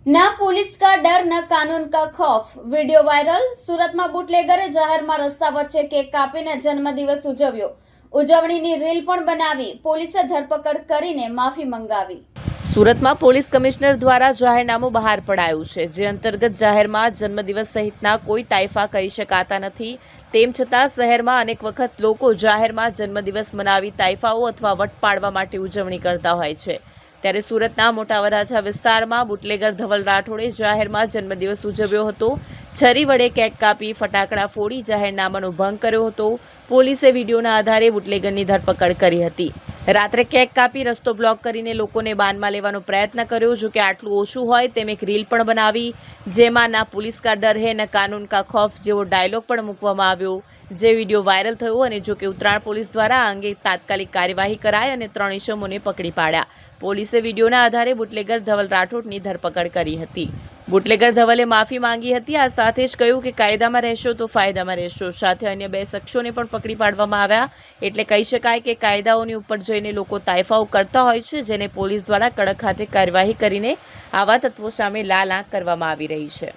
ना पुलिस का डर न कानून का खौफ। Video viral. सूरतમાં બુટલેગરે જાહેરમાં રસ્તા વચ્ચે કેક કાપીને જન્મદિવસ ઉજવ્યો। ઉજવણીની રીલ પણ બનાવી। પોલીસે ધરપકડ કરીને માફી મંગાવી। સુરતમાં પોલીસ કમિશનર દ્વારા જાહેરનામું બહાર પડાયું છે, જે અંતર્ગત જાહેરમાં જન્મદિવસ સહિતના કોઈ તાઇફા કરી શકાતા નથી। તેમ છતાં શહેરમાં અનેક વખત લોકો જાહેરમાં જન્મદિવસ મનાવી તાઇફાઓ અથવા વટ પાડવા માટે ઉજવણી કરતા હોય છે। ત્યારે સુરતના મોટા વરાછા વિસ્તારમાં બુટલેગર ધવલ રાઠોડે જાહેરમાં જન્મદિવસ ઉજવ્યો હતો। છરી વડે કેક કાપી ફટાકડા ફોડી જાહેરનામાનો ભંગ કર્યો હતો। પોલીસે વિડીયોના આધારે બુટલેગરની ધરપકડ કરી હતી। રાત્રે કેક કાપી રસ્તો બ્લોક કરીને લોકોને બાનમાં લેવાનો પ્રયત્ન કર્યો। જો કે આટલું ઓછું હોય તેમ એક રીલ પણ બનાવી, જેમાં ના પુલિસ કા ડર હે ન કાનૂન કા ખૌફ જેવો ડાયલોગ પણ મૂકવામાં આવ્યો, જે વિડીયો વાયરલ થયો। અને જો કે ઉત્તરાયણ પોલીસ દ્વારા આ અંગે તાત્કાલિક કાર્યવાહી કરાઈ અને 3 ઇસમોને પકડી પાડ્યા। પોલીસે વિડીયોના આધારે બુટલેગર ધવલ રાઠોડની ધરપકડ કરી હતી। બુટલેગર ધવલે માફી માંગી હતી। આ સાથે જ કહ્યું કે કાયદામાં રહેશો તો ફાયદામાં રહેશો। સાથે અન્ય 2 શખ્સોને પણ પકડી પાડવામાં આવ્યા। એટલે કહી શકાય કે કાયદાઓની ઉપર જઈને લોકો તાઇફાઓ કરતા હોય છે, જેને પોલીસ દ્વારા કડક હાથે કાર્યવાહી કરીને આવા તત્વો સામે લાલ આંખ કરવામાં આવી રહી છે।